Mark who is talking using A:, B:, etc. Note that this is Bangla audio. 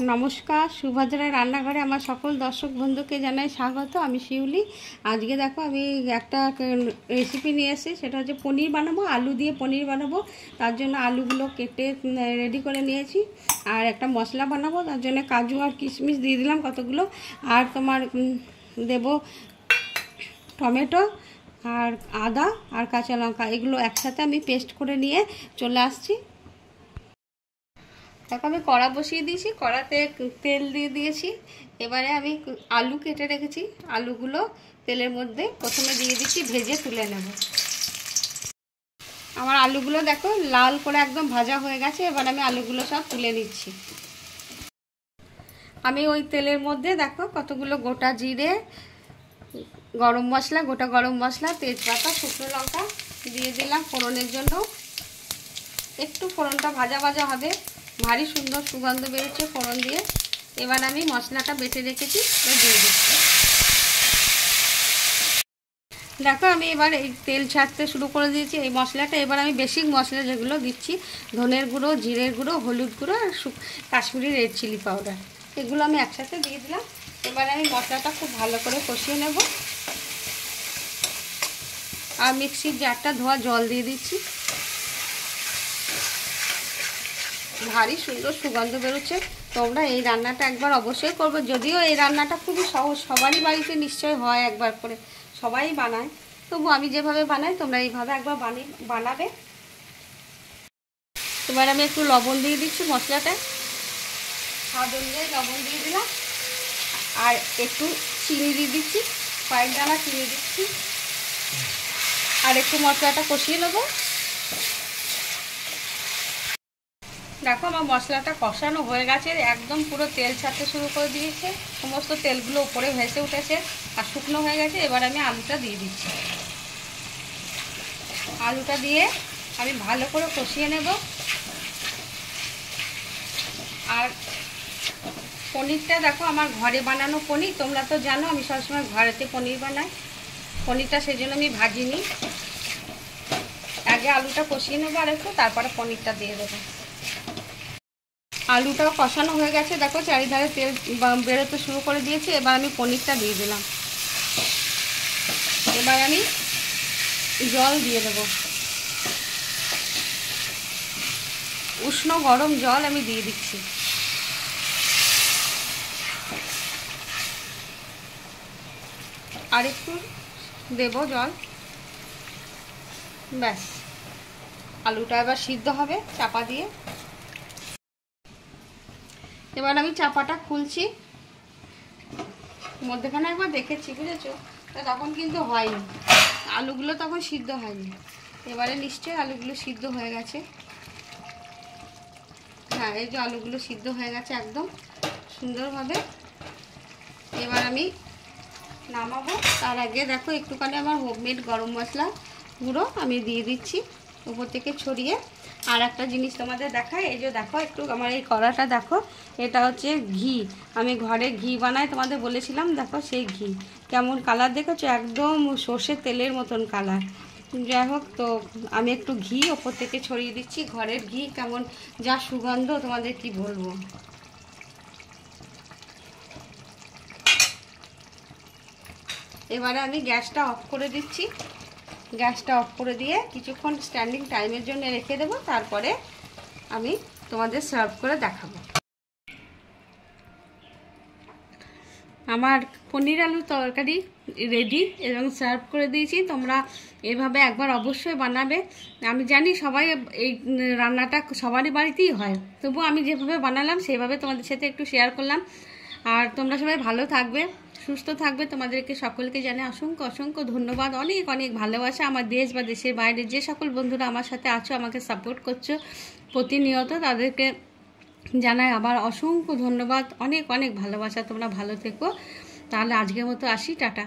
A: নমস্কার, সুভদ্রার রান্নাঘরে আমার সকল দর্শক বন্ধুকে জানাই স্বাগত। আমি শিউলি। আজকে দেখো আমি একটা রেসিপি নিয়ে এসেছি, সেটা হচ্ছে পনির বানাবো। আলু দিয়ে পনির বানাবো। তার জন্য আলুগুলো কেটে রেডি করে নিয়েছি। আর একটা মশলা বানাবো, তার জন্য কাজু আর কিশমিশ দিয়ে দিলাম কতগুলো। আর তোমার দেব টমেটো আর আদা আর কাঁচা লঙ্কা, এগুলো একসাথে আমি পেস্ট করে নিয়ে চলে আসছি। দেখো আমি কড়া বসিয়ে দিয়েছি, কড়াতে তেল দিয়ে দিয়েছি। এবারে আমি আলু কেটে রেখেছি, আলুগুলো তেলের মধ্যে প্রথমে দিয়ে দিচ্ছি, ভেজে তুলে নেব। আমার আলুগুলো দেখো লাল করে একদম ভাজা হয়ে গেছে। এবার আমি আলুগুলো সব তুলে নিচ্ছি। আমি ওই তেলের মধ্যে দেখো কতগুলো গোটা জিরে, গরম মশলা, গোটা গরম মশলা, তেজপাতা, শুকনো লঙ্কা দিয়ে দিলাম ফোড়নের জন্য। একটু ফোড়নটা ভাজা ভাজা হবে, ভারী সুন্দর সুগন্ধ বেরোচ্ছে ফোড়ন দিয়ে। এবার আমি মশলাটা বেটে রেখেছি দিয়ে দিচ্ছি। দেখো আমি এবার এই তেল ছাড়তে শুরু করে দিয়েছি এই মশলাটা। এবার আমি বেসিক মশলা যেগুলো দিচ্ছি, ধনের গুঁড়ো, জিরের গুঁড়ো, হলুদ গুঁড়ো আর কাশ্মীরি রেড চিলি পাউডার, এগুলো আমি একসাথে দিয়ে দিলাম। এবার আমি মশলাটা খুব ভালো করে কষিয়ে নেব। আর মিক্সির জারটা ধোয়া জল দিয়ে দিচ্ছি। ভারী সুন্দর সুগন্ধ বেরোচ্ছে। তোমরা এই রান্নাটা একবার অবশ্যই করবে। যদিও এই রান্নাটা খুবই সহজ, সবারই বাড়িতে নিশ্চয় হয় একবার করে, সবাই বানায়। তবু আমি যেভাবে বানাই তোমরা এইভাবে একবার বানাবে। এবার আমি একটু লবণ দিয়ে দিচ্ছি মশলাটা, স্বাদ অনুযায়ী লবণ দিয়ে দিলাম। আর একটু চিনি দিয়ে দিচ্ছি, কয়েক দানা চিনি দিচ্ছি। আর একটু মশলাটা কষিয়ে নেবো। দেখো আমার মশলাটা কষানো হয়ে গেছে, একদম পুরো তেল ছাড়তে শুরু করে দিয়েছে, সমস্ত তেলগুলো উপরে ভেসে উঠেছে আর শুকনো হয়ে গেছে। এবার আমি আলুটা দিয়ে দিচ্ছি। আলুটা দিয়ে আমি ভালো করে কষিয়ে নেব। আর পনিরটা দেখো আমার ঘরে বানানো পনির, তোমরা তো জানো আমি সবসময় ঘরেতে পনির বানাই। পনিরটা সেজন্য আমি ভাজিনি, আগে আলুটা কষিয়ে নেবো আর একটু, তারপরে পনিরটা দিয়ে দেবো। আলুটা কষানো হয়ে গেছে, দেখো চারিধারে তেল বেরোতে শুরু করে দিয়েছি। এবার আমি পনিরটা দিয়ে দিলাম। এবার আমি জল দিয়ে দেব, উষ্ণ গরম জল আমি দিয়ে দিচ্ছি। আর একটু দেব জল, ব্যাস। আলুটা এবার সিদ্ধ হবে চাপা দিয়ে। এবার আমি চাপাটা খুলছি। মধ্যেখানে একবার দেখেছি, বুঝেছো, তখন কিন্তু হয়নি, আলুগুলো তখন সিদ্ধ হয়নি। এবারে নিশ্চয়ই আলুগুলো সিদ্ধ হয়ে গেছে। হ্যাঁ, এই যে আলুগুলো সিদ্ধ হয়ে গেছে একদম সুন্দরভাবে। এবার আমি নামাবো। তার আগে দেখো একটুখানি আমার হোমমেড গরম মশলা গুঁড়ো আমি দিয়ে দিচ্ছি উপর থেকে ছড়িয়ে। আর একটা জিনিস তোমাদের দেখাই, এই যে দেখো একটু আমার এই কড়াটা দেখো, এটা হচ্ছে ঘি। আমি ঘরে ঘি বানাই, তোমাদের বলেছিলাম। দেখো সেই ঘি কেমন কালার দেখেছো, একদম সর্ষের তেলের মতন কালার। যাই হোক, তো আমি একটু ঘি ওপর থেকে ছড়িয়ে দিচ্ছি। ঘরের ঘি কেমন যা সুগন্ধ তোমাদের কি বলবো। এবারে আমি গ্যাসটা অফ করে দিচ্ছি। গ্যাসটা অফ করে দিয়ে কিছুক্ষণ স্ট্যান্ডিং টাইমের জন্য রেখে দেবো, তারপরে আমি তোমাদের সার্ভ করে দেখাবো। আমার পনির আলু তরকারি রেডি এবং সার্ভ করে দিয়েছি। তোমরা এভাবে একবার অবশ্যই বানাবে। আমি জানি সবাই এই রান্নাটা সবারই বাড়িতেই হয়, তবু আমি যেভাবে বানালাম সেভাবে তোমাদের সাথে একটু শেয়ার করলাম। আর তোমরা সবাই ভালো থাকবে, সুস্থ থাকবে। তোমাদেরকে সকলকে জানাই অসংখ্য অসংখ্য ধন্যবাদ, অনেক অনেক ভালোবাসা। আমার দেশ বা দেশের বাইরে যে সকল বন্ধুরা আমার সাথে আছো, আমাকে সাপোর্ট করছো প্রতিনিয়ত, তাদেরকে জানাই আবার অসংখ্য ধন্যবাদ, অনেক অনেক ভালোবাসা। তোমরা ভালো থেকো। তাহলে আজকের মতো আসি, টাটা।